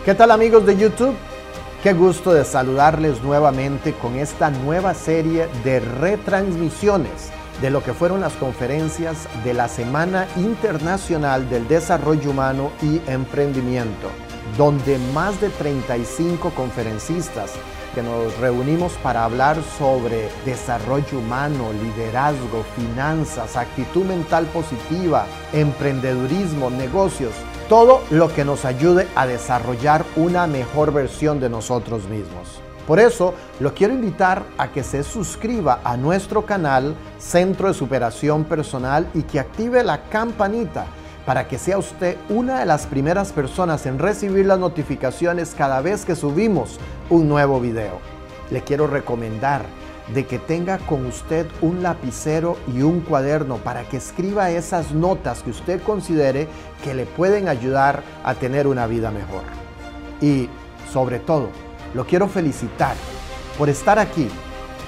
¿Qué tal, amigos de YouTube? Qué gusto de saludarles nuevamente con esta nueva serie de retransmisiones de lo que fueron las conferencias de la Semana Internacional del Desarrollo Humano y Emprendimiento, donde más de 35 conferencistas que nos reunimos para hablar sobre desarrollo humano, liderazgo, finanzas, actitud mental positiva, emprendedurismo, negocios, todo lo que nos ayude a desarrollar una mejor versión de nosotros mismos. Por eso, lo quiero invitar a que se suscriba a nuestro canal Centro de Superación Personal y que active la campanita para que sea usted una de las primeras personas en recibir las notificaciones cada vez que subimos un nuevo video. Le quiero recomendar de que tenga con usted un lapicero y un cuaderno para que escriba esas notas que usted considere que le pueden ayudar a tener una vida mejor. Y sobre todo, lo quiero felicitar por estar aquí,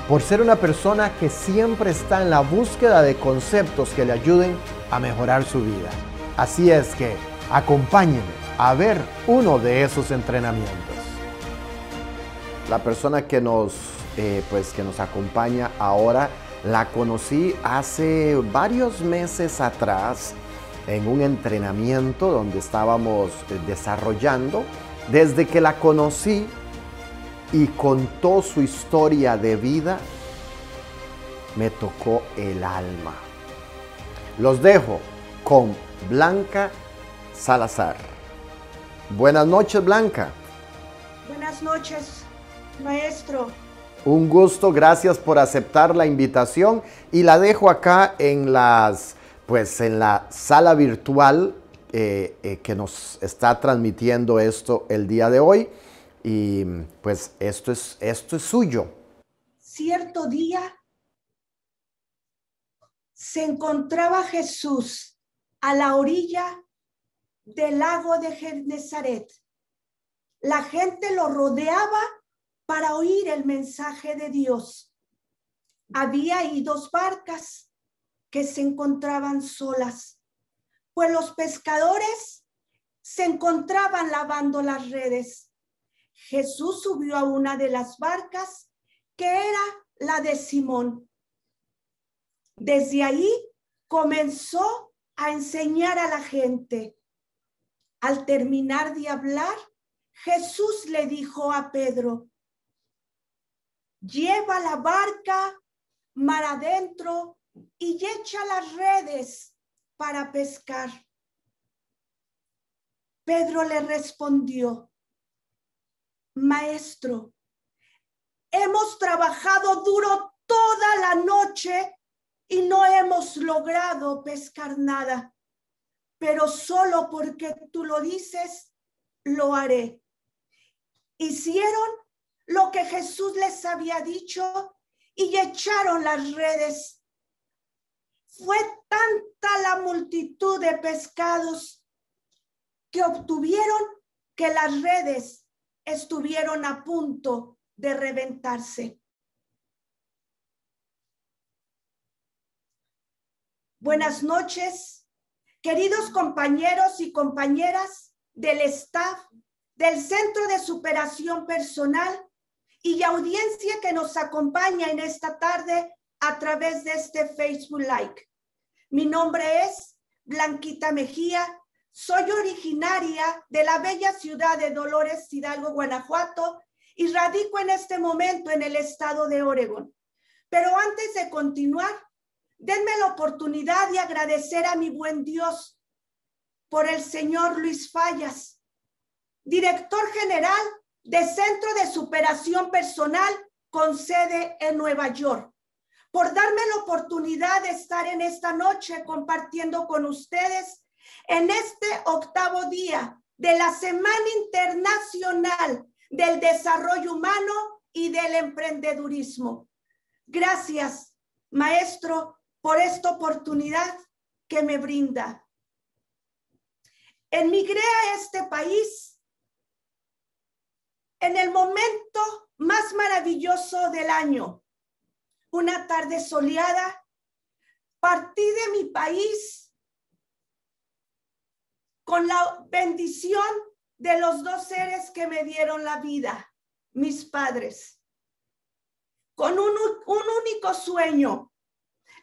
por ser una persona que siempre está en la búsqueda de conceptos que le ayuden a mejorar su vida. Así es que acompáñenme a ver uno de esos entrenamientos. La persona que nos acompaña ahora, la conocí hace varios meses atrás en un entrenamiento donde estábamos desarrollando. Desde que la conocí y contó su historia de vida, me tocó el alma. Los dejo con Blanca Salazar. Buenas noches, Blanca. Buenas noches, maestro. Un gusto, gracias por aceptar la invitación y la dejo acá en la sala virtual que nos está transmitiendo esto el día de hoy. Y pues esto es suyo. Cierto día se encontraba Jesús a la orilla del lago de Genesaret. La gente lo rodeaba para oír el mensaje de Dios. Había ahí dos barcas que se encontraban solas, pues los pescadores se encontraban lavando las redes. Jesús subió a una de las barcas, que era la de Simón. Desde ahí comenzó a enseñar a la gente. Al terminar de hablar, Jesús le dijo a Pedro: lleva la barca mar adentro y echa las redes para pescar. Pedro le respondió: Maestro, hemos trabajado duro toda la noche y no hemos logrado pescar nada, pero solo porque tú lo dices, lo haré. Hicieron lo que Jesús les había dicho y echaron las redes. Fue tanta la multitud de pescados que obtuvieron que las redes estuvieron a punto de reventarse. Buenas noches, queridos compañeros y compañeras del staff del Centro de Superación Personal y audiencia que nos acompaña en esta tarde a través de este Facebook Live. Mi nombre es Blanquita Mejía. Soy originaria de la bella ciudad de Dolores Hidalgo, Guanajuato, y radico en este momento en el estado de Oregón. Pero antes de continuar, denme la oportunidad de agradecer a mi buen Dios por el señor Luis Fallas, director general de Centro de Superación Personal con sede en Nueva York, por darme la oportunidad de estar en esta noche compartiendo con ustedes en este 8º día de la Semana Internacional del Desarrollo Humano y del Emprendedurismo. Gracias, maestro, por esta oportunidad que me brinda. Emigré a este país en el momento más maravilloso del año. Una tarde soleada, partí de mi país con la bendición de los dos seres que me dieron la vida, mis padres, con un único sueño,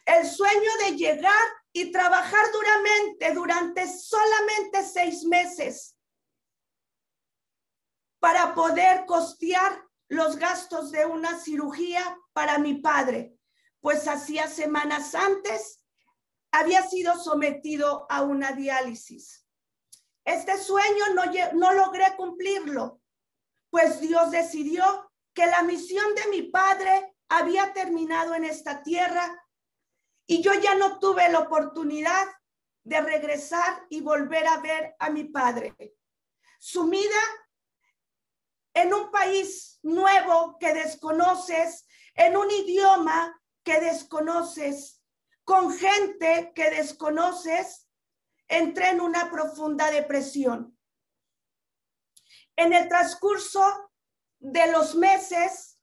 el sueño de llegar y trabajar duramente durante solamente 6 meses para poder costear los gastos de una cirugía para mi padre, pues hacía semanas antes había sido sometido a una diálisis. Este sueño no logré cumplirlo, pues Dios decidió que la misión de mi padre había terminado en esta tierra y yo ya no tuve la oportunidad de regresar y volver a ver a mi padre, sumida en un país nuevo que desconoces, en un idioma que desconoces, con gente que desconoces, entré en una profunda depresión. En el transcurso de los meses,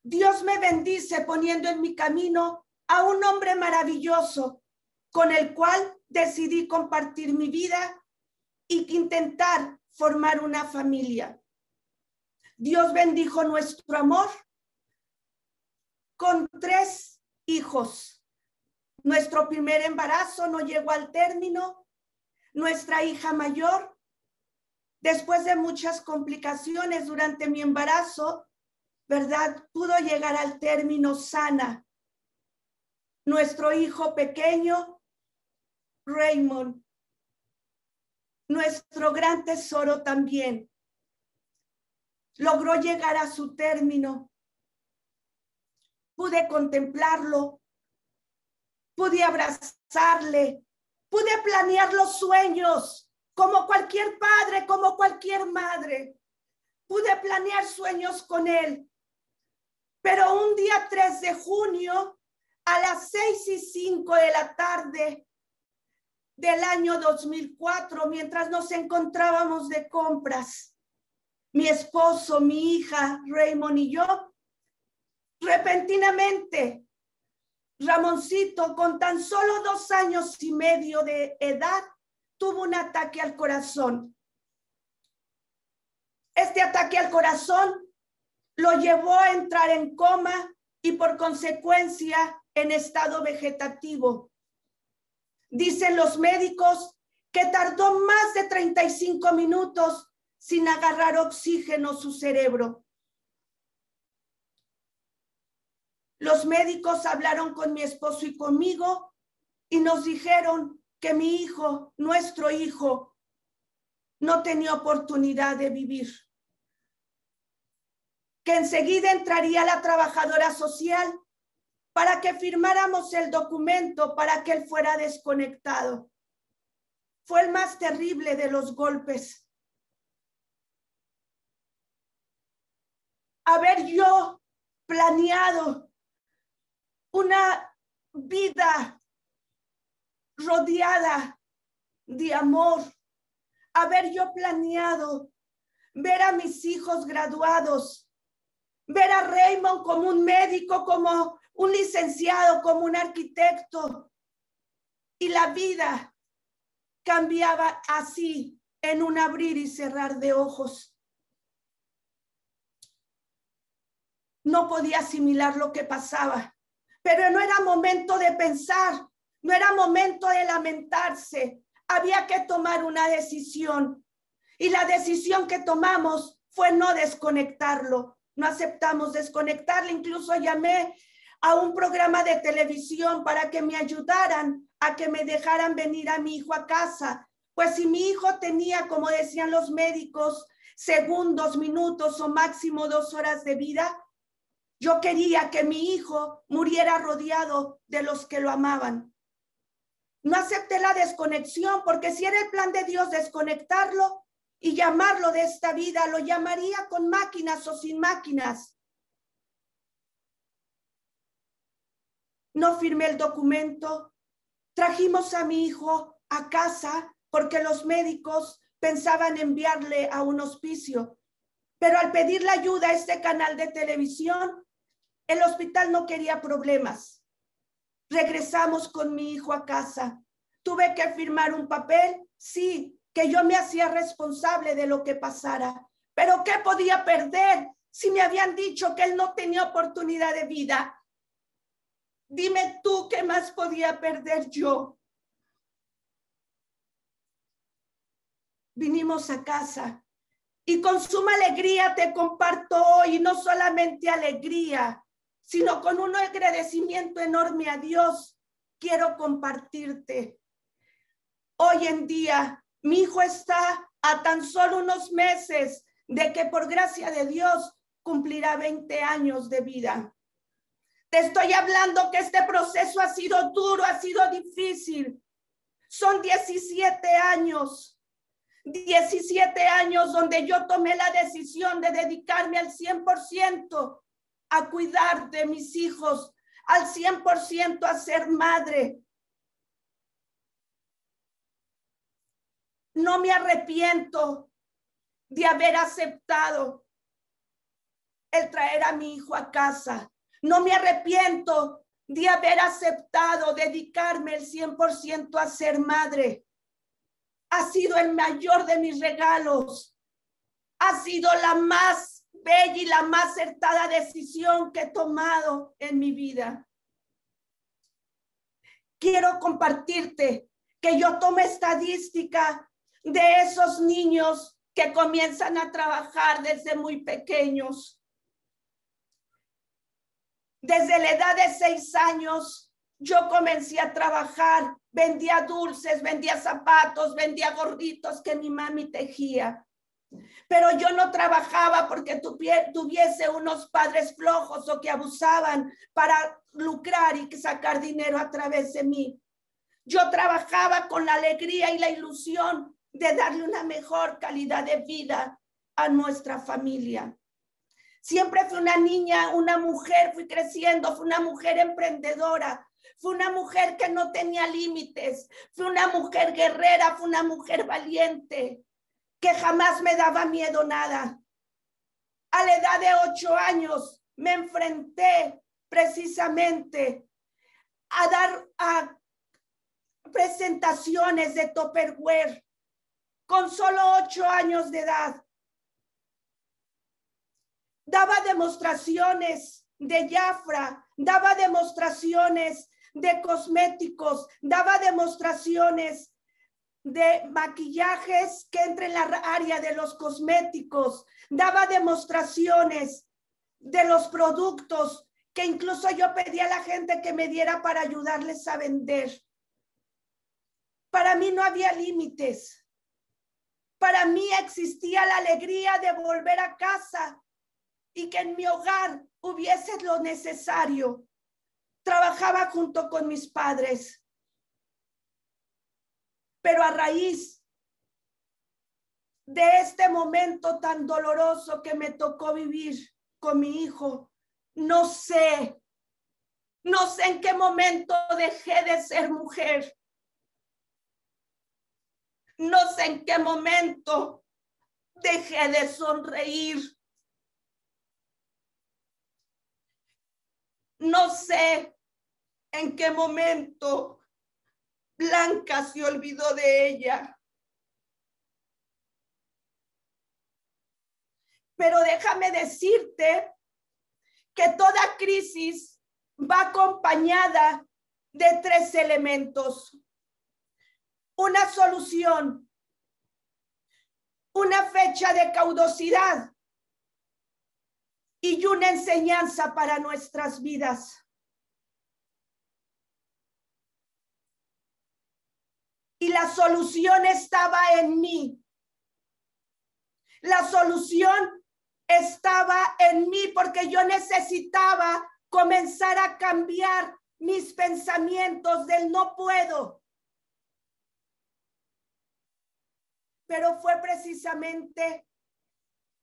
Dios me bendice poniendo en mi camino a un hombre maravilloso con el cual decidí compartir mi vida y intentar formar una familia. Dios bendijo nuestro amor con 3 hijos. Nuestro primer embarazo no llegó al término. Nuestra hija mayor, después de muchas complicaciones durante mi embarazo, ¿verdad?, pudo llegar al término sana. Nuestro hijo pequeño, Raymond, nuestro gran tesoro también, logró llegar a su término. Pude contemplarlo, pude abrazarle, pude planear los sueños como cualquier padre, como cualquier madre. Pude planear sueños con él. Pero un día 3 de junio, a las 6:05 de la tarde del año 2004, mientras nos encontrábamos de compras, mi esposo, mi hija, Raymond y yo, repentinamente, Ramoncito, con tan solo 2 años y medio de edad, tuvo un ataque al corazón. Este ataque al corazón lo llevó a entrar en coma y por consecuencia en estado vegetativo. Dicen los médicos que tardó más de 35 minutos sin agarrar oxígeno su cerebro. Los médicos hablaron con mi esposo y conmigo y nos dijeron que mi hijo, nuestro hijo, no tenía oportunidad de vivir. Que enseguida entraría la trabajadora social para que firmáramos el documento para que él fuera desconectado. Fue el más terrible de los golpes. Haber yo planeado una vida rodeada de amor, haber yo planeado ver a mis hijos graduados, ver a Raymond como un médico, como un licenciado, como un arquitecto, y la vida cambiaba así en un abrir y cerrar de ojos. No podía asimilar lo que pasaba, pero no era momento de pensar, no era momento de lamentarse. Había que tomar una decisión y la decisión que tomamos fue no desconectarlo. No aceptamos desconectarle. Incluso llamé a un programa de televisión para que me ayudaran a que me dejaran venir a mi hijo a casa. Pues si mi hijo tenía, como decían los médicos, segundos, minutos o máximo 2 horas de vida, yo quería que mi hijo muriera rodeado de los que lo amaban. No acepté la desconexión porque si era el plan de Dios desconectarlo y llamarlo de esta vida, lo llamaría con máquinas o sin máquinas. No firmé el documento. Trajimos a mi hijo a casa porque los médicos pensaban enviarle a un hospicio. Pero al pedirle ayuda a este canal de televisión, el hospital no quería problemas. Regresamos con mi hijo a casa. Tuve que firmar un papel, sí, que yo me hacía responsable de lo que pasara. Pero ¿qué podía perder si me habían dicho que él no tenía oportunidad de vida? Dime tú, ¿qué más podía perder yo? Vinimos a casa y con suma alegría te comparto hoy, no solamente alegría, sino con un agradecimiento enorme a Dios. Quiero compartirte. Hoy en día, mi hijo está a tan solo unos meses de que por gracia de Dios cumplirá 20 años de vida. Te estoy hablando que este proceso ha sido duro, ha sido difícil. Son 17 años. 17 años donde yo tomé la decisión de dedicarme al 100% a cuidar de mis hijos, al 100% a ser madre. No me arrepiento de haber aceptado el traer a mi hijo a casa. No me arrepiento de haber aceptado dedicarme el 100% a ser madre. Ha sido el mayor de mis regalos. Ha sido la más bella y la más acertada decisión que he tomado en mi vida. Quiero compartirte que yo tomé estadística de esos niños que comienzan a trabajar desde muy pequeños. Desde la edad de 6 años, yo comencé a trabajar. Vendía dulces, vendía zapatos, vendía gorritos que mi mami tejía. Pero yo no trabajaba porque tuviese unos padres flojos o que abusaban para lucrar y sacar dinero a través de mí. Yo trabajaba con la alegría y la ilusión de darle una mejor calidad de vida a nuestra familia. Siempre fui una niña, una mujer, fui creciendo, fui una mujer emprendedora. Fui una mujer que no tenía límites, fui una mujer guerrera, fui una mujer valiente, que jamás me daba miedo nada. A la edad de 8 años me enfrenté precisamente a dar presentaciones de Tupperware con solo 8 años de edad. Daba demostraciones de Jafra, daba demostraciones de cosméticos, daba demostraciones de maquillajes que entra en la área de los cosméticos, daba demostraciones de los productos que incluso yo pedía a la gente que me diera para ayudarles a vender. Para mí no había límites. Para mí existía la alegría de volver a casa y que en mi hogar hubiese lo necesario. Trabajaba junto con mis padres. Pero a raíz de este momento tan doloroso que me tocó vivir con mi hijo, no sé en qué momento dejé de ser mujer. No sé en qué momento dejé de sonreír. No sé en qué momento Blanca se olvidó de ella. Pero déjame decirte que toda crisis va acompañada de 3 elementos. Una solución, una fecha de caducidad y una enseñanza para nuestras vidas. Y la solución estaba en mí. La solución estaba en mí porque yo necesitaba comenzar a cambiar mis pensamientos del no puedo. Pero fue precisamente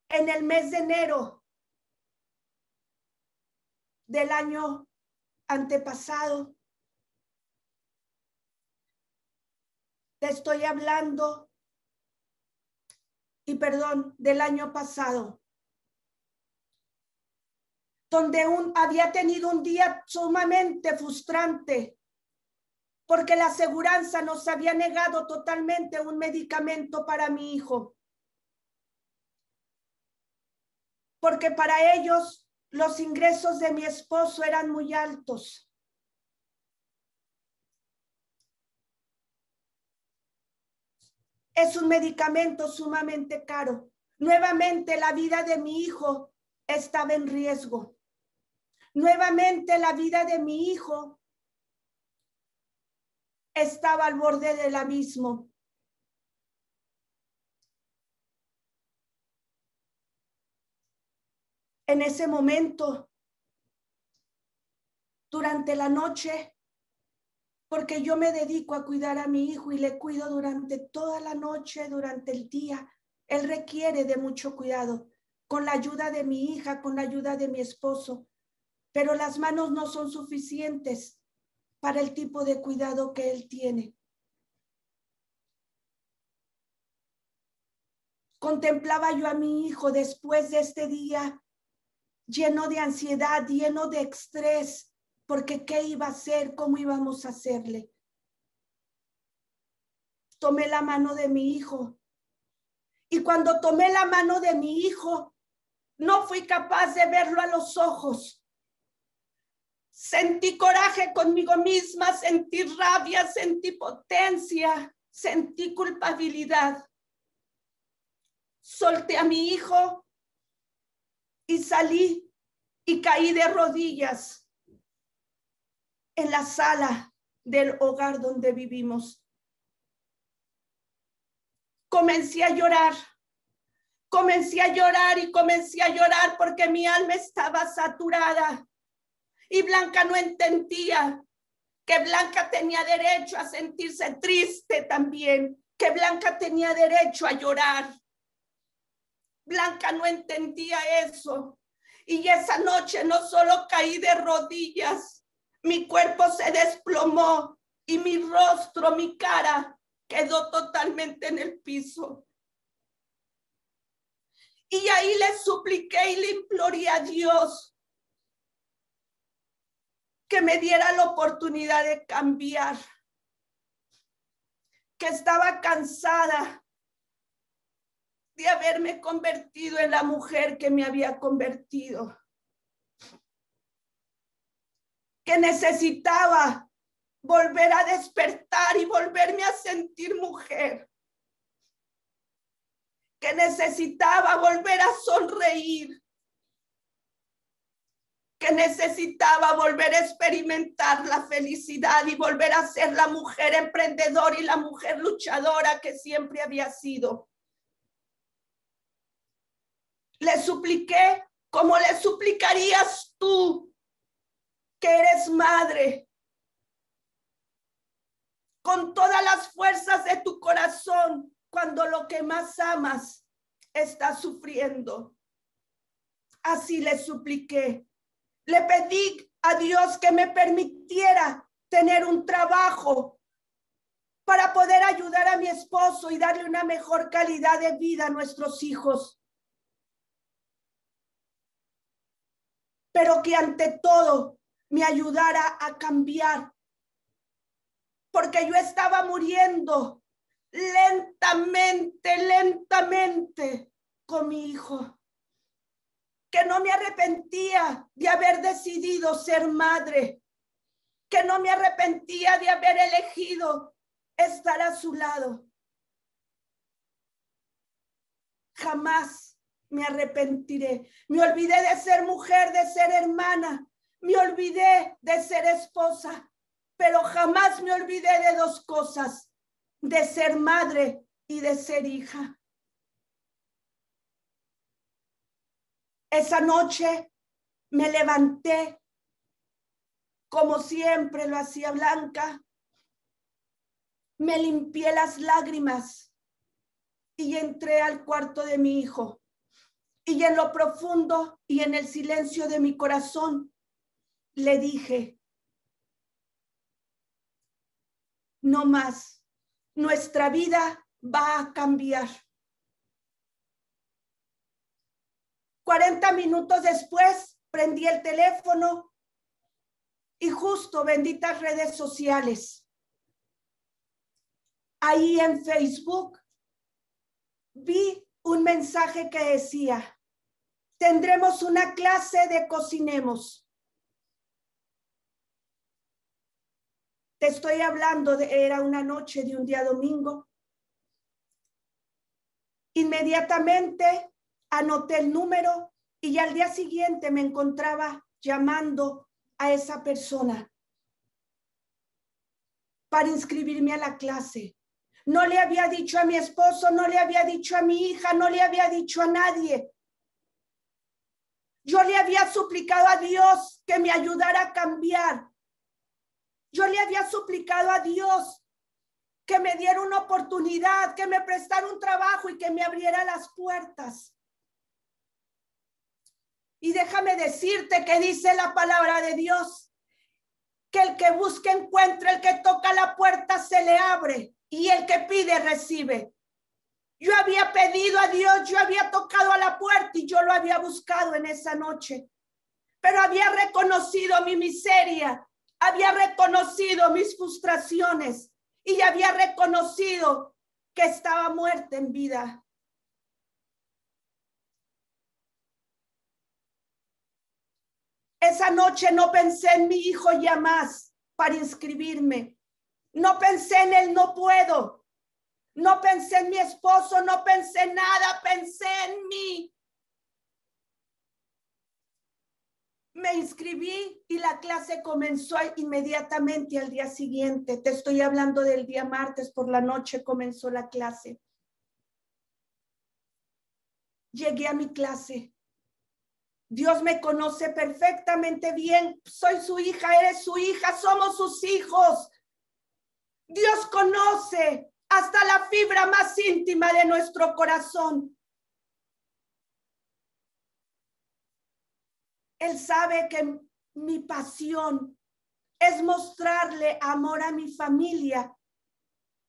en el mes de enero del año antepasado. Te estoy hablando, del año pasado, donde había tenido un día sumamente frustrante, porque la aseguranza nos había negado totalmente un medicamento para mi hijo. Porque para ellos los ingresos de mi esposo eran muy altos. Es un medicamento sumamente caro. Nuevamente la vida de mi hijo estaba en riesgo. Nuevamente la vida de mi hijo estaba al borde del abismo. En ese momento, durante la noche, porque yo me dedico a cuidar a mi hijo y le cuido durante toda la noche, durante el día. Él requiere de mucho cuidado, con la ayuda de mi hija, con la ayuda de mi esposo, pero las manos no son suficientes para el tipo de cuidado que él tiene. Contemplaba yo a mi hijo después de este día lleno de ansiedad, lleno de estrés, porque ¿qué iba a hacer? ¿Cómo íbamos a hacerle? Tomé la mano de mi hijo y cuando tomé la mano de mi hijo, no fui capaz de verlo a los ojos. Sentí coraje conmigo misma, sentí rabia, sentí potencia, sentí culpabilidad. Solté a mi hijo y salí y caí de rodillas en la sala del hogar donde vivimos. Comencé a llorar y comencé a llorar porque mi alma estaba saturada. Y Blanca no entendía que Blanca tenía derecho a sentirse triste también, que Blanca tenía derecho a llorar. Blanca no entendía eso. Y esa noche no solo caí de rodillas, mi cuerpo se desplomó y mi rostro, mi cara, quedó totalmente en el piso. Y ahí le supliqué y le imploré a Dios que me diera la oportunidad de cambiar, que estaba cansada de haberme convertido en la mujer que me había convertido, que necesitaba volver a despertar y volverme a sentir mujer, que necesitaba volver a sonreír, que necesitaba volver a experimentar la felicidad y volver a ser la mujer emprendedora y la mujer luchadora que siempre había sido. Le supliqué como le suplicarías tú, que eres madre, con todas las fuerzas de tu corazón, cuando lo que más amas está sufriendo. Así le supliqué. Le pedí a Dios que me permitiera tener un trabajo para poder ayudar a mi esposo y darle una mejor calidad de vida a nuestros hijos. Pero que ante todo me ayudara a cambiar, porque yo estaba muriendo lentamente con mi hijo, que no me arrepentía de haber decidido ser madre, que no me arrepentía de haber elegido estar a su lado. Jamás me arrepentiré. Me olvidé de ser mujer, de ser hermana, me olvidé de ser esposa, pero jamás me olvidé de dos cosas: de ser madre y de ser hija. Esa noche me levanté como siempre lo hacía Blanca, me limpié las lágrimas y entré al cuarto de mi hijo. Y en lo profundo y en el silencio de mi corazón le dije: no más, nuestra vida va a cambiar. 40 minutos después prendí el teléfono y justo benditas redes sociales. ahí en Facebook vi un mensaje que decía, tendremos una clase de cocinemos. Te estoy hablando era una noche de un día domingo. Inmediatamente anoté el número y al día siguiente me encontraba llamando a esa persona para inscribirme a la clase. No le había dicho a mi esposo, no le había dicho a mi hija, no le había dicho a nadie. Yo le había suplicado a Dios que me ayudara a cambiar. Yo le había suplicado a Dios que me diera una oportunidad, que me prestara un trabajo y que me abriera las puertas. Y déjame decirte que dice la palabra de Dios, que el que busca encuentra, el que toca la puerta se le abre y el que pide recibe. Yo había pedido a Dios, yo había tocado a la puerta y yo lo había buscado en esa noche, pero había reconocido mi miseria, había reconocido mis frustraciones y había reconocido que estaba muerta en vida. Esa noche no pensé en mi hijo ya más para inscribirme. No pensé en él, no puedo. No pensé en mi esposo, no pensé en nada, pensé en mí. Me inscribí y la clase comenzó inmediatamente al día siguiente. Te estoy hablando del día martes por la noche comenzó la clase. Llegué a mi clase. Dios me conoce perfectamente bien. Soy su hija, eres su hija, somos sus hijos. Dios conoce hasta la fibra más íntima de nuestro corazón. Él sabe que mi pasión es mostrarle amor a mi familia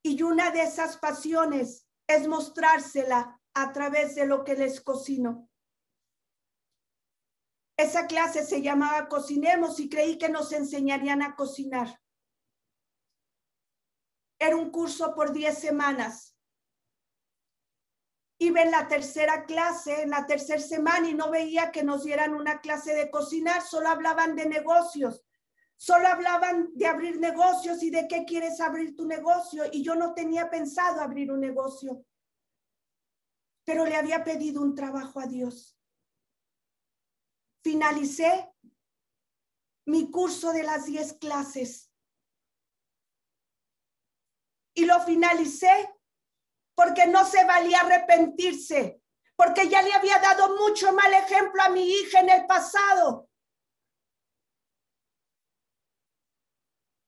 y una de esas pasiones es mostrársela a través de lo que les cocino. Esa clase se llamaba Cocinemos y creí que nos enseñarían a cocinar. Era un curso por 10 semanas. Iba en la tercera clase, en la tercera semana y no veía que nos dieran una clase de cocinar, solo hablaban de negocios, solo hablaban de abrir negocios y de qué quieres abrir tu negocio y yo no tenía pensado abrir un negocio, pero le había pedido un trabajo a Dios. Finalicé mi curso de las 10 clases y lo finalicé porque no se valía arrepentirse, porque ya le había dado mucho mal ejemplo a mi hija en el pasado.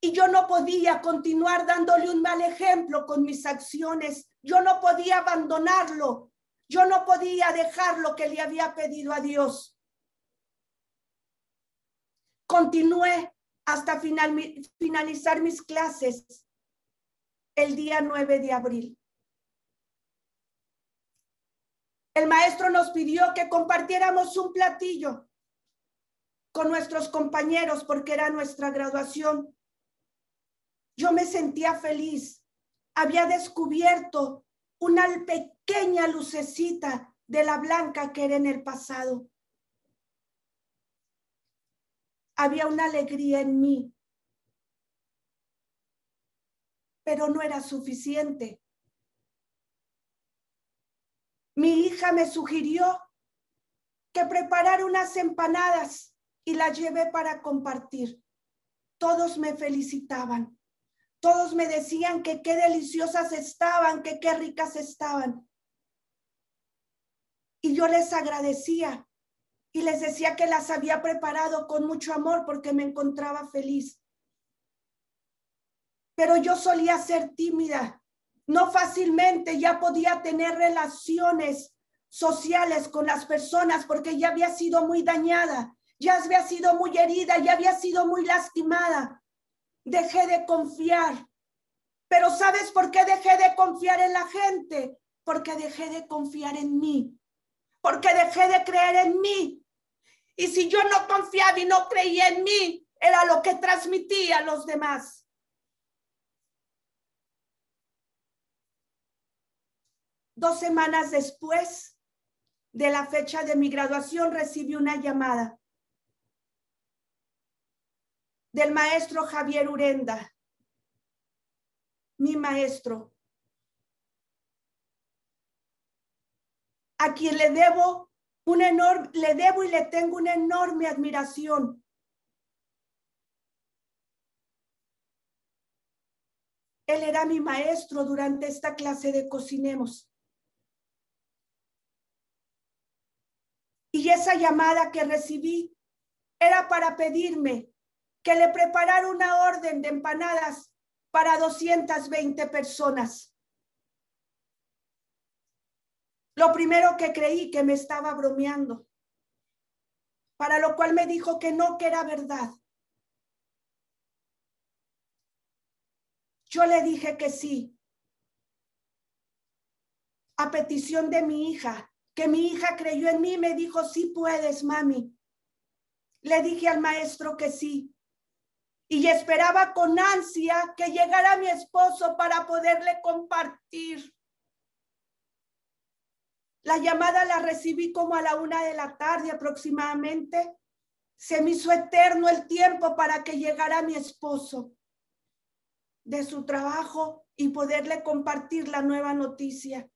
Y yo no podía continuar dándole un mal ejemplo con mis acciones. Yo no podía abandonarlo. Yo no podía dejar lo que le había pedido a Dios. Continué hasta finalizar mis clases el día 9 de abril. El maestro nos pidió que compartiéramos un platillo con nuestros compañeros porque era nuestra graduación. Yo me sentía feliz. Había descubierto una pequeña lucecita de la blanca que era en el pasado. Había una alegría en mí, pero no era suficiente. Mi hija me sugirió que preparara unas empanadas y las llevé para compartir. Todos me felicitaban. Todos me decían que qué deliciosas estaban, que qué ricas estaban. Y yo les agradecía y les decía que las había preparado con mucho amor porque me encontraba feliz. Pero yo solía ser tímida. No fácilmente ya podía tener relaciones sociales con las personas porque ya había sido muy dañada, ya había sido muy herida, ya había sido muy lastimada. Dejé de confiar. Pero ¿sabes por qué dejé de confiar en la gente? Porque dejé de confiar en mí. Porque dejé de creer en mí. Y si yo no confiaba y no creía en mí, era lo que transmitía a los demás. 2 semanas después de la fecha de mi graduación, recibí una llamada del maestro Javier Urenda, mi maestro, a quien le debo y le tengo una enorme admiración. Él era mi maestro durante esta clase de Cocinemos. Y esa llamada que recibí era para pedirme que le preparara una orden de empanadas para 220 personas. Lo primero que creí que me estaba bromeando, para lo cual me dijo que no, que era verdad. Yo le dije que sí, a petición de mi hija, que mi hija creyó en mí, me dijo, sí puedes, mami. Le dije al maestro que sí. Y esperaba con ansia que llegara mi esposo para poderle compartir. La llamada la recibí como a la 1 de la tarde aproximadamente. Se me hizo eterno el tiempo para que llegara mi esposo de su trabajo y poderle compartir la nueva noticia.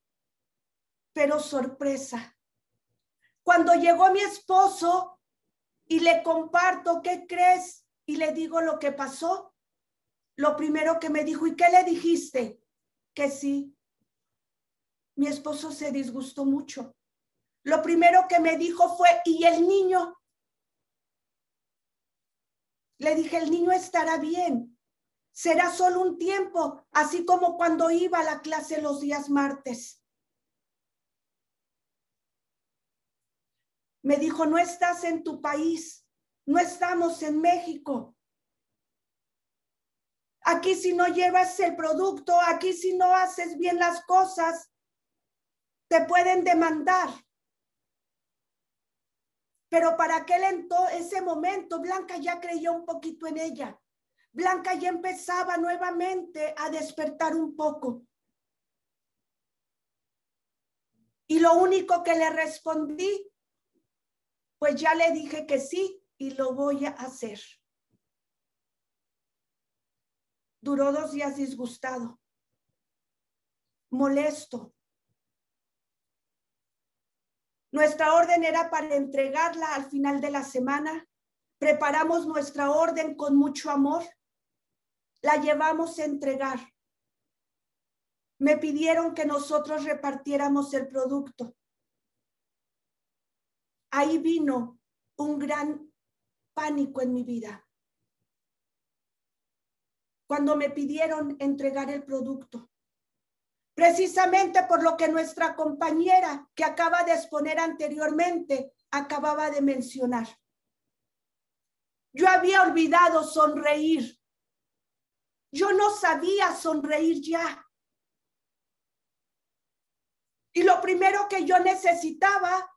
Pero sorpresa, cuando llegó mi esposo y le comparto, ¿qué crees? Y le digo lo que pasó. Lo primero que me dijo, ¿y qué le dijiste? Que sí. Mi esposo se disgustó mucho. Lo primero que me dijo fue, ¿y el niño? Le dije, el niño estará bien. Será solo un tiempo, así como cuando iba a la clase los días martes. Me dijo, no estás en tu país, no estamos en México. Aquí si no llevas el producto, aquí si no haces bien las cosas, te pueden demandar. Pero para ese momento, Blanca ya creía un poquito en ella. Blanca ya empezaba nuevamente a despertar un poco. Y lo único que le respondí, pues ya le dije que sí y lo voy a hacer. Duró 2 días disgustado, molesto. Nuestra orden era para entregarla al final de la semana. Preparamos nuestra orden con mucho amor. La llevamos a entregar. Me pidieron que nosotros repartiéramos el producto. Ahí vino un gran pánico en mi vida. Cuando me pidieron entregar el producto. Precisamente por lo que nuestra compañera que acaba de exponer anteriormente acababa de mencionar. Yo había olvidado sonreír. Yo no sabía sonreír ya. Y lo primero que yo necesitaba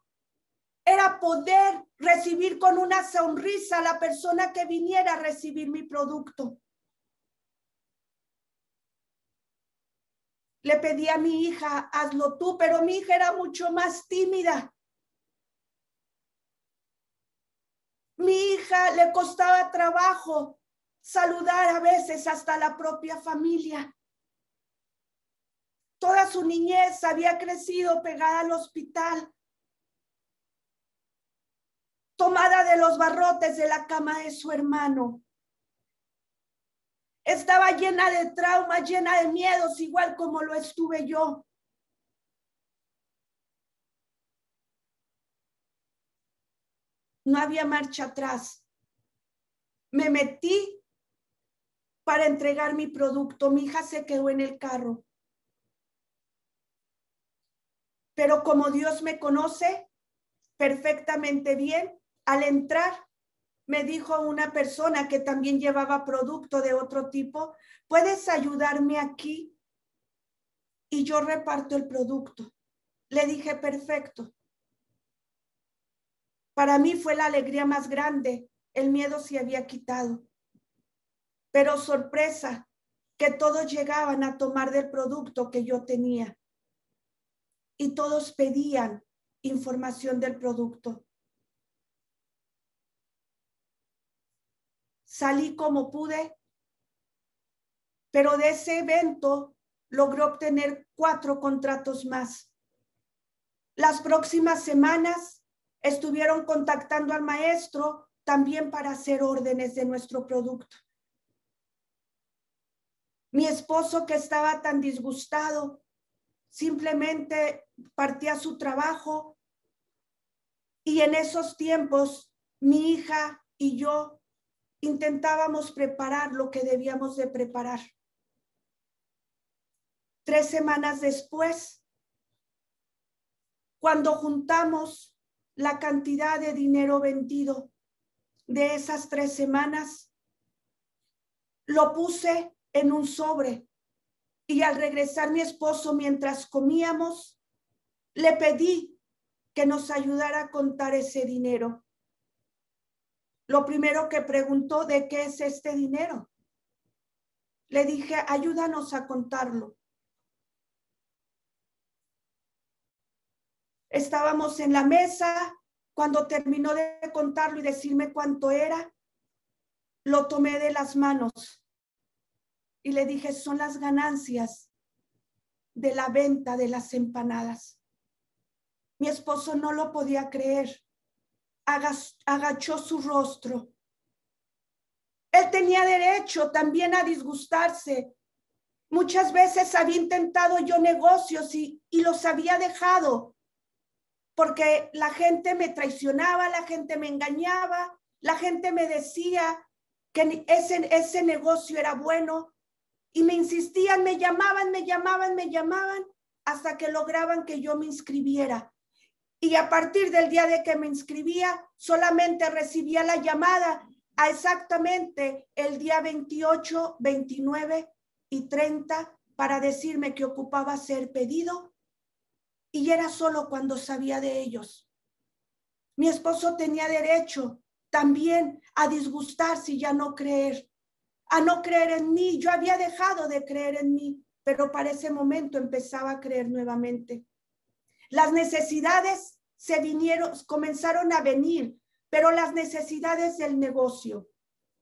era poder recibir con una sonrisa a la persona que viniera a recibir mi producto. Le pedí a mi hija, hazlo tú, pero mi hija era mucho más tímida. Mi hija le costaba trabajo saludar a veces hasta la propia familia. Toda su niñez había crecido pegada al hospital, tomada de los barrotes de la cama de su hermano. Estaba llena de traumas, llena de miedos, igual como lo estuve yo. No había marcha atrás. Me metí para entregar mi producto. Mi hija se quedó en el carro. Pero como Dios me conoce perfectamente bien, al entrar me dijo una persona que también llevaba producto de otro tipo, ¿puedes ayudarme aquí? Y yo reparto el producto. Le dije, perfecto. Para mí fue la alegría más grande. El miedo se había quitado. Pero sorpresa, que todos llegaban a tomar del producto que yo tenía. y todos pedían información del producto. Salí como pude, pero de ese evento logré obtener 4 contratos más. Las próximas semanas estuvieron contactando al maestro también para hacer órdenes de nuestro producto. Mi esposo, que estaba tan disgustado, simplemente partía a su trabajo, y en esos tiempos mi hija y yo intentábamos preparar lo que debíamos de preparar. 3 semanas después, cuando juntamos la cantidad de dinero vendido de esas 3 semanas, lo puse en un sobre, y al regresar mi esposo, mientras comíamos, le pedí que nos ayudara a contar ese dinero. Lo primero que preguntó: ¿de qué es este dinero? Le dije: ayúdanos a contarlo. Estábamos en la mesa. Cuando terminó de contarlo y decirme cuánto era, lo tomé de las manos y le dije: son las ganancias de la venta de las empanadas. Mi esposo no lo podía creer. Agachó su rostro. Él tenía derecho también a disgustarse. Muchas veces había intentado yo negocios y los había dejado porque la gente me traicionaba, la gente me engañaba, la gente me decía que ese negocio era bueno y me insistían, me llamaban hasta que lograban que yo me inscribiera. Y a partir del día de que me inscribía, solamente recibía la llamada a exactamente el día 28, 29 y 30 para decirme que ocupaba ser pedido, y era solo cuando sabía de ellos. Mi esposo tenía derecho también a disgustarse y a no creer en mí. Yo había dejado de creer en mí, pero para ese momento empezaba a creer nuevamente. Las necesidades comenzaron a venir, pero las necesidades del negocio.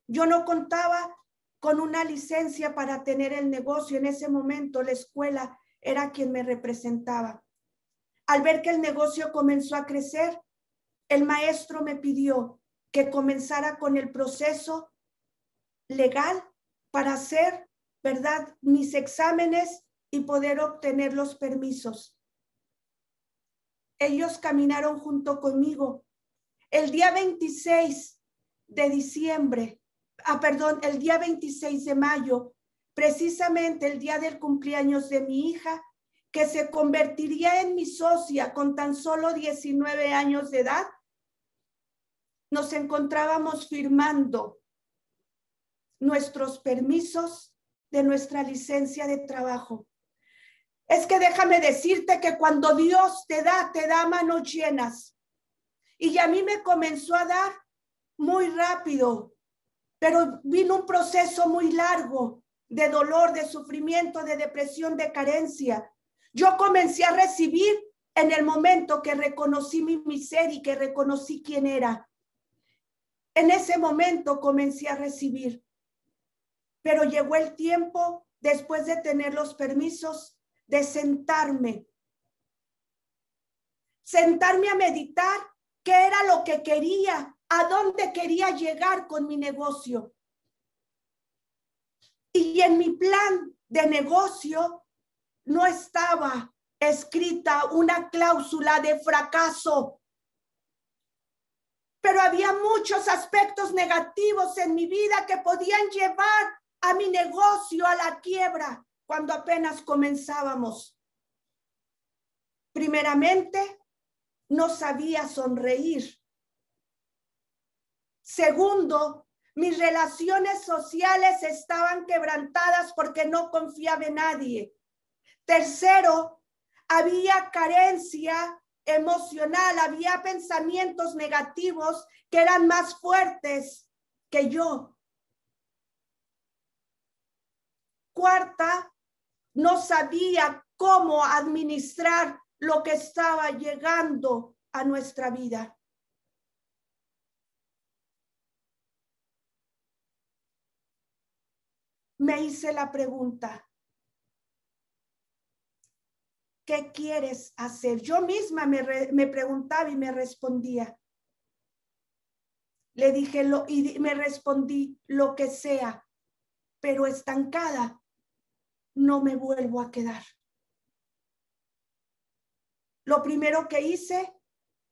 Yo no contaba con una licencia para tener el negocio. En ese momento la escuela era quien me representaba. Al ver que el negocio comenzó a crecer, el maestro me pidió que comenzara con el proceso legal para hacer, ¿verdad?, mis exámenes y poder obtener los permisos. Ellos caminaron junto conmigo. El día 26 de diciembre, el día 26 de mayo, precisamente el día del cumpleaños de mi hija, que se convertiría en mi socia con tan solo 19 años de edad, nos encontrábamos firmando nuestros permisos de nuestra licencia de trabajo. Es que déjame decirte que cuando Dios te da manos llenas. Y a mí me comenzó a dar muy rápido, pero vino un proceso muy largo de dolor, de sufrimiento, de depresión, de carencia. Yo comencé a recibir en el momento que reconocí mi miseria y que reconocí quién era. En ese momento comencé a recibir. Pero llegó el tiempo, después de tener los permisos, de sentarme a meditar qué era lo que quería, a dónde quería llegar con mi negocio. Y en mi plan de negocio no estaba escrita una cláusula de fracaso, pero había muchos aspectos negativos en mi vida que podían llevar a mi negocio a la quiebra cuando apenas comenzábamos. Primeramente, no sabía sonreír. Segundo, mis relaciones sociales estaban quebrantadas porque no confiaba en nadie. Tercero, había carencia emocional, había pensamientos negativos que eran más fuertes que yo. Cuarta, no sabía cómo administrar lo que estaba llegando a nuestra vida. Me hice la pregunta, ¿qué quieres hacer? Yo misma me preguntaba y me respondía. Le dije, y me respondí, lo que sea, pero estancada no me vuelvo a quedar. Lo primero que hice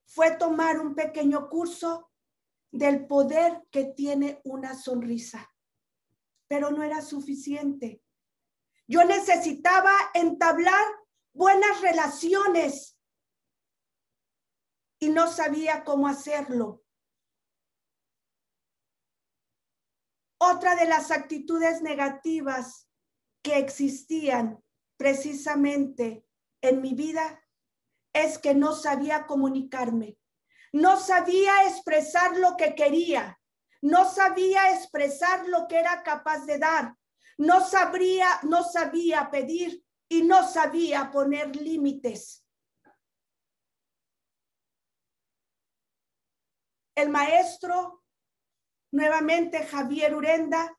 fue tomar un pequeño curso del poder que tiene una sonrisa, pero no era suficiente. Yo necesitaba entablar buenas relaciones y no sabía cómo hacerlo. Otra de las actitudes negativas que existían precisamente en mi vida es que no sabía comunicarme, no sabía expresar lo que quería, no sabía expresar lo que era capaz de dar, no sabía pedir y no sabía poner límites. El maestro, nuevamente Javier Urenda,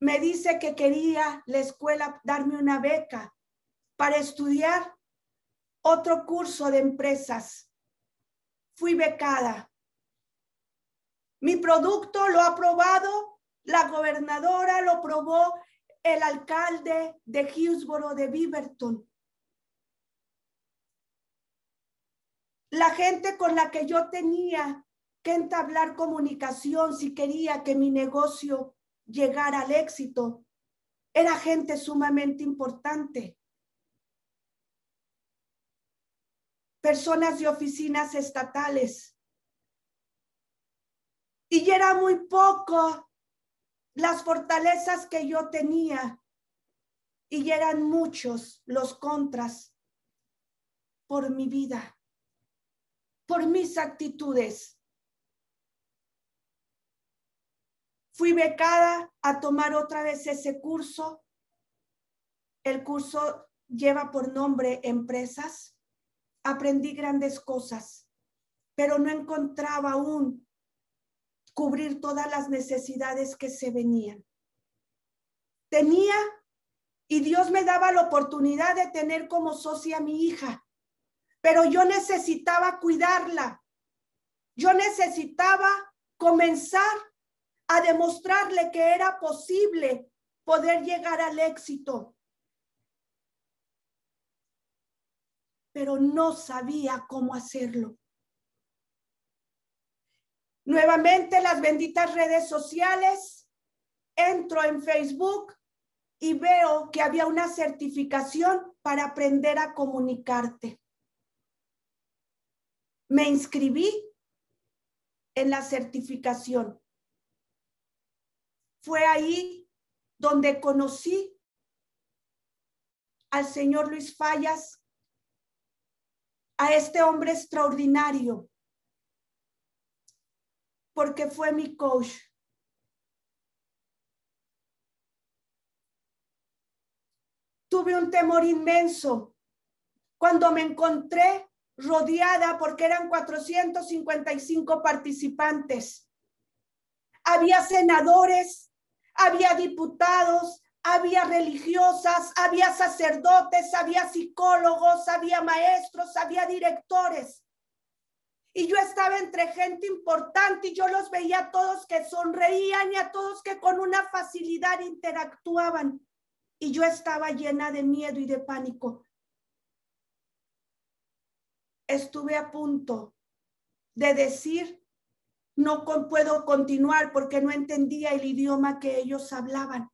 me dice que quería la escuela darme una beca para estudiar otro curso de empresas. Fui becada. Mi producto lo ha aprobado la gobernadora, lo aprobó el alcalde de Hillsborough de Beaverton. La gente con la que yo tenía que entablar comunicación si quería que mi negocio llegara al éxito era gente sumamente importante. Personas de oficinas estatales. Y era muy poco las fortalezas que yo tenía y eran muchos los contras por mi vida, por mis actitudes. Fui becada a tomar otra vez ese curso. El curso lleva por nombre Empresas. Aprendí grandes cosas, pero no encontraba aún cubrir todas las necesidades que se venían. Tenía, y Dios me daba la oportunidad de tener como socia a mi hija, pero yo necesitaba cuidarla. Yo necesitaba comenzar a demostrarle que era posible poder llegar al éxito. Pero no sabía cómo hacerlo. Nuevamente las benditas redes sociales, entro en Facebook y veo que había una certificación para aprender a comunicarte. Me inscribí en la certificación. Fue ahí donde conocí al señor Luis Fallas, a este hombre extraordinario, porque fue mi coach. Tuve un temor inmenso cuando me encontré rodeada, porque eran 455 participantes. Había senadores, había diputados, había religiosas, había sacerdotes, había psicólogos, había maestros, había directores. Y yo estaba entre gente importante y yo los veía a todos que sonreían y a todos que con una facilidad interactuaban. Y yo estaba llena de miedo y de pánico. Estuve a punto de decir, no puedo continuar porque no entendía el idioma que ellos hablaban.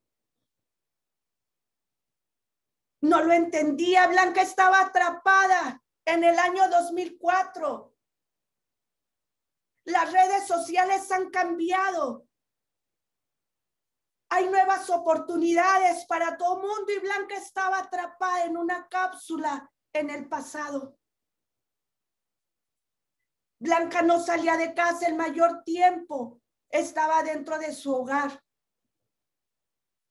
No lo entendía. Blanca estaba atrapada en el año 2004. Las redes sociales han cambiado. Hay nuevas oportunidades para todo el mundo y Blanca estaba atrapada en una cápsula en el pasado. Blanca no salía de casa el mayor tiempo. Estaba dentro de su hogar.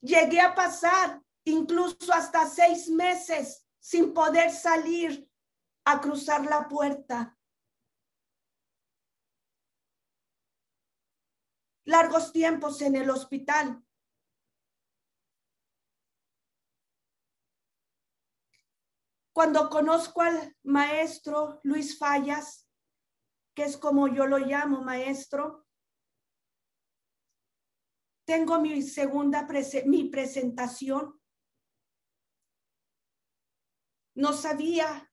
Llegué a pasar incluso hasta 6 meses sin poder salir a cruzar la puerta. Largos tiempos en el hospital. Cuando conozco al maestro Luis Fallas, que es como yo lo llamo, maestro, tengo mi presentación. No sabía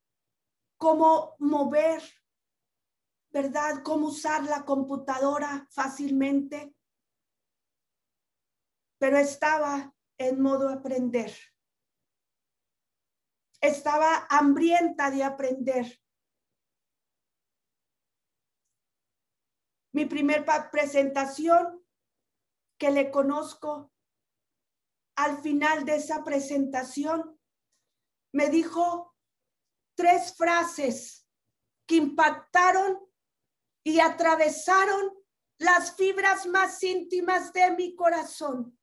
cómo mover, ¿verdad? Cómo usar la computadora fácilmente, pero estaba en modo aprender. Estaba hambrienta de aprender. Mi primer presentación que le conozco, al final de esa presentación, me dijo 3 frases que impactaron y atravesaron las fibras más íntimas de mi corazón.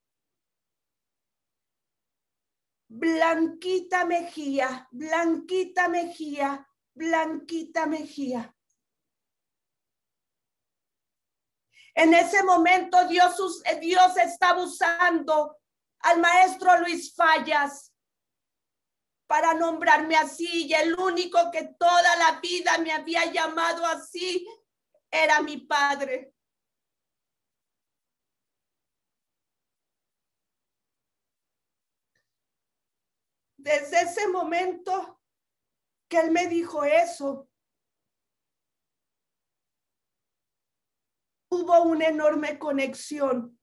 Blanquita Mejía, Blanquita Mejía, Blanquita Mejía. En ese momento Dios estaba usando al maestro Luis Fallas para nombrarme así, y el único que toda la vida me había llamado así era mi padre. Desde ese momento que él me dijo eso, hubo una enorme conexión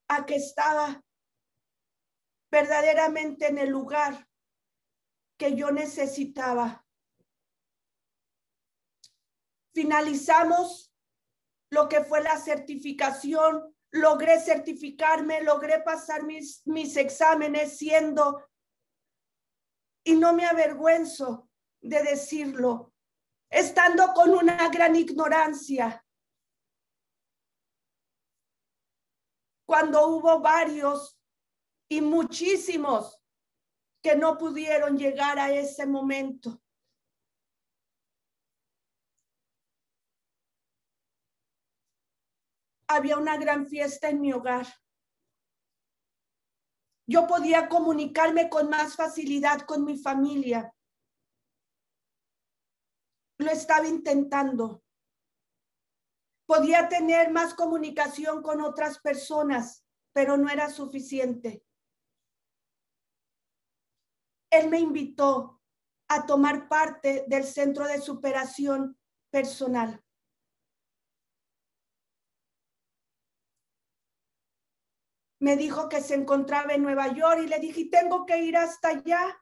a que estaba verdaderamente en el lugar que yo necesitaba. Finalizamos lo que fue la certificación, logré certificarme, logré pasar mis exámenes siendo, y no me avergüenzo de decirlo, estando con una gran ignorancia. Cuando hubo varios y muchísimos que no pudieron llegar a ese momento. Había una gran fiesta en mi hogar. Yo podía comunicarme con más facilidad con mi familia. Lo estaba intentando. Podía tener más comunicación con otras personas, pero no era suficiente. Él me invitó a tomar parte del Centro de Superación Personal. Me dijo que se encontraba en Nueva York y le dije, ¿tengo que ir hasta allá?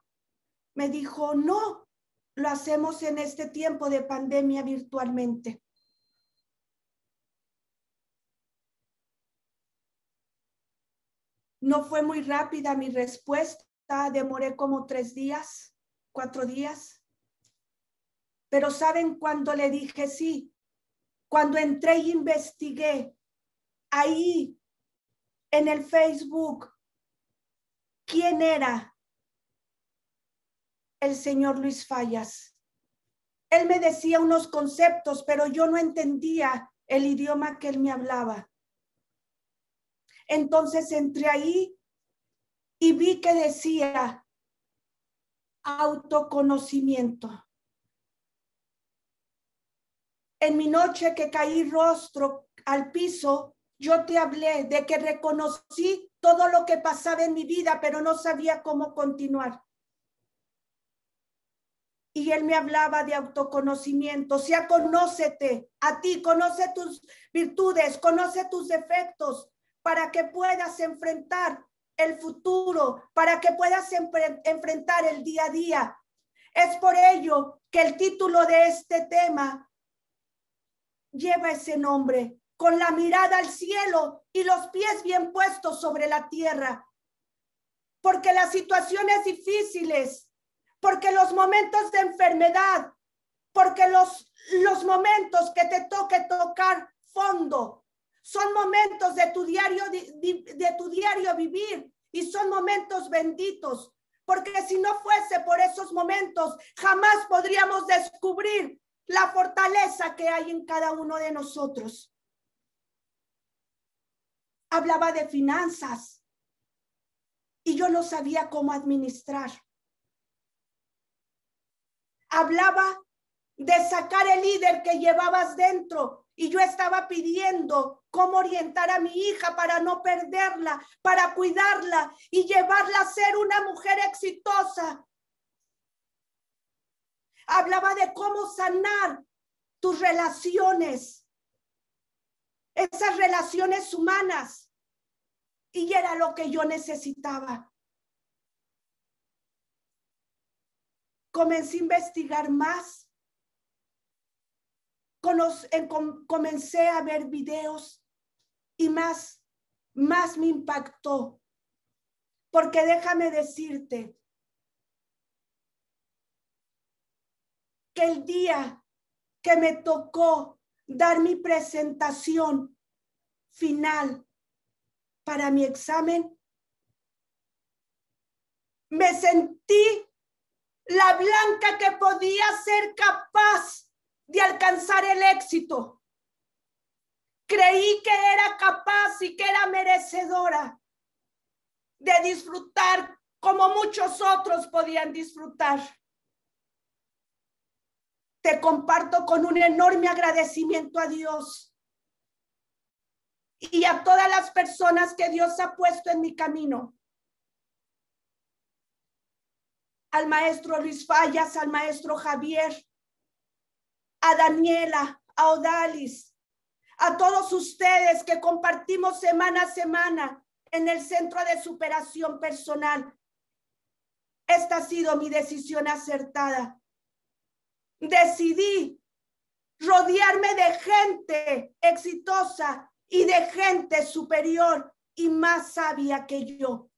Me dijo, no, lo hacemos en este tiempo de pandemia virtualmente. No fue muy rápida mi respuesta, demoré como 3 días, 4 días. Pero ¿saben cuándo le dije sí? Cuando entré e investigué ahí en el Facebook quién era el señor Luis Fallas. Él me decía unos conceptos, pero yo no entendía el idioma que él me hablaba. Entonces entré ahí y vi que decía autoconocimiento. En mi noche que caí rostro al piso, yo te hablé de que reconocí todo lo que pasaba en mi vida, pero no sabía cómo continuar. Y él me hablaba de autoconocimiento. O sea, conócete a ti, conoce tus virtudes, conoce tus defectos para que puedas enfrentar el futuro, para que puedas enfrentar el día a día. Es por ello que el título de este tema lleva ese nombre, con la mirada al cielo y los pies bien puestos sobre la tierra. Porque las situaciones difíciles, porque los momentos de enfermedad, porque los momentos que te toque tocar fondo, son momentos de tu diario vivir y son momentos benditos, porque si no fuese por esos momentos, jamás podríamos descubrir la fortaleza que hay en cada uno de nosotros. Hablaba de finanzas y yo no sabía cómo administrar. Hablaba de sacar el líder que llevabas dentro y yo estaba pidiendo cómo orientar a mi hija para no perderla, para cuidarla y llevarla a ser una mujer exitosa. Hablaba de cómo sanar tus relaciones, esas relaciones humanas, y era lo que yo necesitaba. Comencé a investigar más. Comencé a ver videos y más me impactó. Porque déjame decirte que el día que me tocó dar mi presentación final para mi examen, me sentí la Blanca que podía ser capaz de alcanzar el éxito. Creí que era capaz y que era merecedora de disfrutar como muchos otros podían disfrutar. Te comparto con un enorme agradecimiento a Dios y a todas las personas que Dios ha puesto en mi camino. Al maestro Luis Fallas, al maestro Javier, a Daniela, a Odalis, a todos ustedes que compartimos semana a semana en el Centro de Superación Personal. Esta ha sido mi decisión acertada. Decidí rodearme de gente exitosa y de gente superior y más sabia que yo.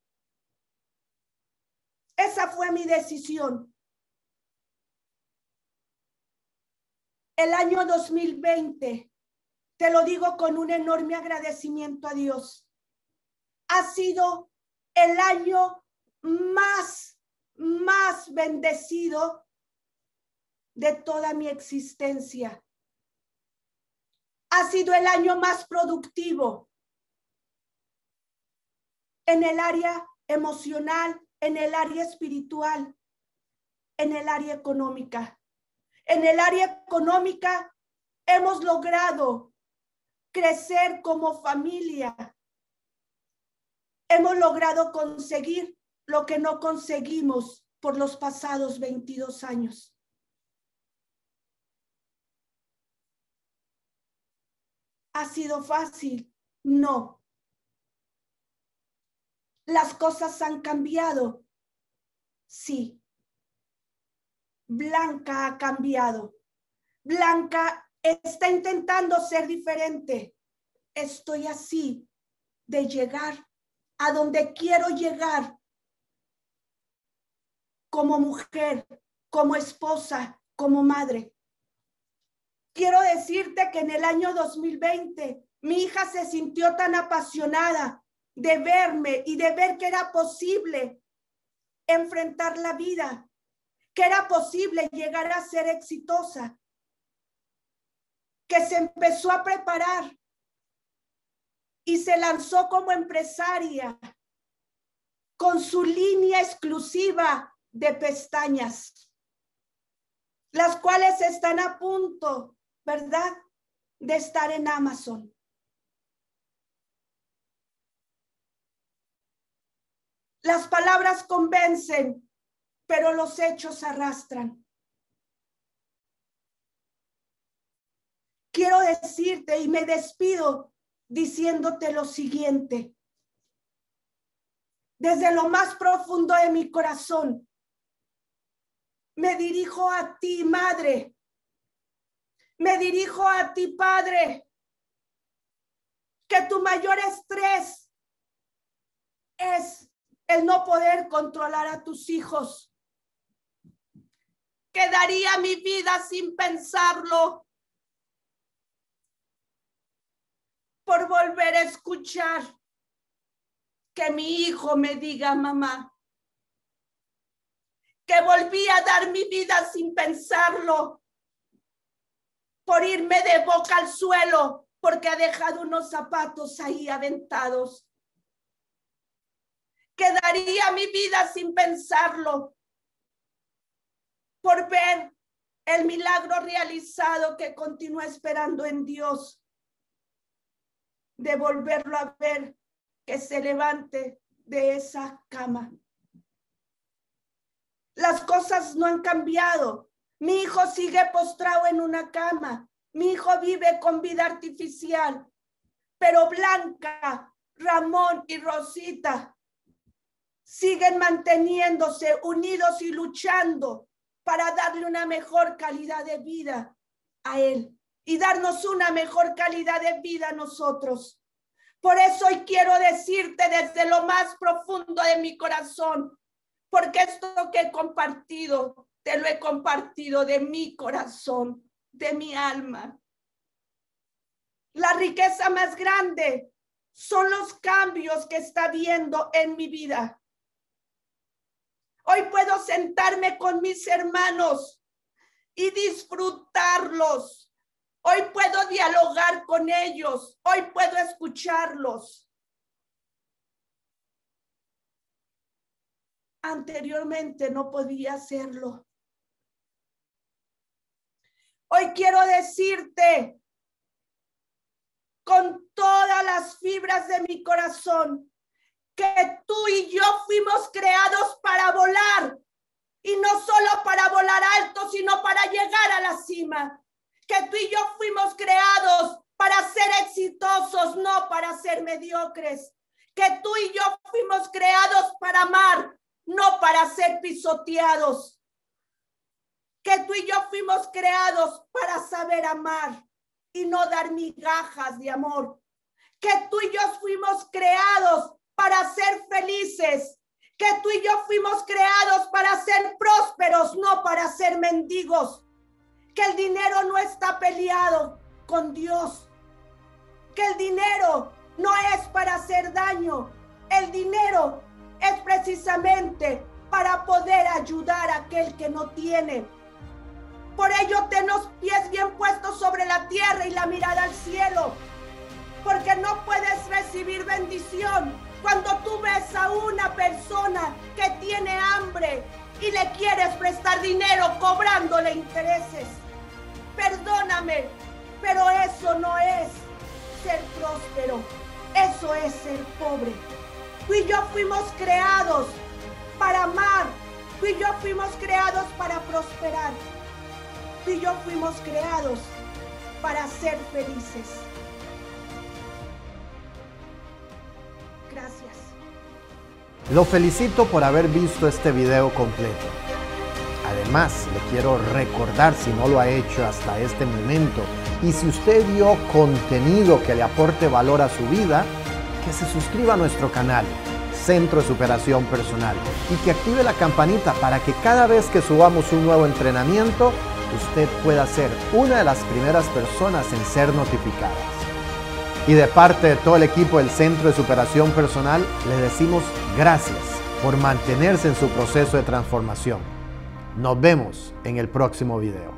Esa fue mi decisión. El año 2020, te lo digo con un enorme agradecimiento a Dios, ha sido el año más bendecido de toda mi existencia. Ha sido el año más productivo en el área emocional, en el área espiritual, en el área económica. En el área económica hemos logrado crecer como familia. Hemos logrado conseguir lo que no conseguimos por los pasados 22 años. ¿Ha sido fácil? No. ¿Las cosas han cambiado? Sí. Blanca ha cambiado. Blanca está intentando ser diferente. Estoy así de llegar a donde quiero llegar como mujer, como esposa, como madre. Quiero decirte que en el año 2020 mi hija se sintió tan apasionada de verme y de ver que era posible enfrentar la vida, que era posible llegar a ser exitosa, que se empezó a preparar y se lanzó como empresaria con su línea exclusiva de pestañas, las cuales están a punto, ¿verdad?, de estar en Amazon. Las palabras convencen, pero los hechos arrastran. Quiero decirte y me despido diciéndote lo siguiente. Desde lo más profundo de mi corazón, me dirijo a ti, madre. Me dirijo a ti, padre. Que tu mayor estrés es el no poder controlar a tus hijos. Que daría mi vida sin pensarlo por volver a escuchar que mi hijo me diga mamá. que volví a dar mi vida sin pensarlo, por irme de boca al suelo, porque ha dejado unos zapatos ahí aventados. Que daría mi vida sin pensarlo, por ver el milagro realizado, que continúa esperando en Dios, de volverlo a ver, que se levante de esa cama. Las cosas no han cambiado. Mi hijo sigue postrado en una cama. Mi hijo vive con vida artificial. Pero Blanca, Ramón y Rosita siguen manteniéndose unidos y luchando para darle una mejor calidad de vida a él y darnos una mejor calidad de vida a nosotros. Por eso hoy quiero decirte desde lo más profundo de mi corazón, porque esto que he compartido, te lo he compartido de mi corazón, de mi alma. La riqueza más grande son los cambios que está viendo en mi vida. Hoy puedo sentarme con mis hermanos y disfrutarlos. Hoy puedo dialogar con ellos. Hoy puedo escucharlos. Anteriormente no podía hacerlo. Hoy quiero decirte con todas las fibras de mi corazón que tú y yo fuimos creados para volar, y no solo para volar alto, sino para llegar a la cima. Que tú y yo fuimos creados para ser exitosos, no para ser mediocres. Que tú y yo fuimos creados para amar, no para ser pisoteados. Que tú y yo fuimos creados para saber amar y no dar migajas de amor. Que tú y yo fuimos creados para ser felices. Que tú y yo fuimos creados para ser prósperos, no para ser mendigos. Que el dinero no está peleado con Dios. Que el dinero no es para hacer daño. El dinero es precisamente para poder ayudar a aquel que no tiene. Por ello, ten los pies bien puestos sobre la tierra y la mirada al cielo. Porque no puedes recibir bendición cuando tú ves a una persona que tiene hambre y le quieres prestar dinero cobrándole intereses. Perdóname, pero eso no es ser próspero, eso es ser pobre. Tú y yo fuimos creados para amar, tú y yo fuimos creados para prosperar, tú y yo fuimos creados para ser felices. Gracias. Lo felicito por haber visto este video completo. Además, le quiero recordar, si no lo ha hecho hasta este momento, y si usted vio contenido que le aporte valor a su vida, que se suscriba a nuestro canal, Centro de Superación Personal, y que active la campanita para que cada vez que subamos un nuevo entrenamiento, usted pueda ser una de las primeras personas en ser notificadas. Y de parte de todo el equipo del Centro de Superación Personal, le decimos gracias por mantenerse en su proceso de transformación. Nos vemos en el próximo video.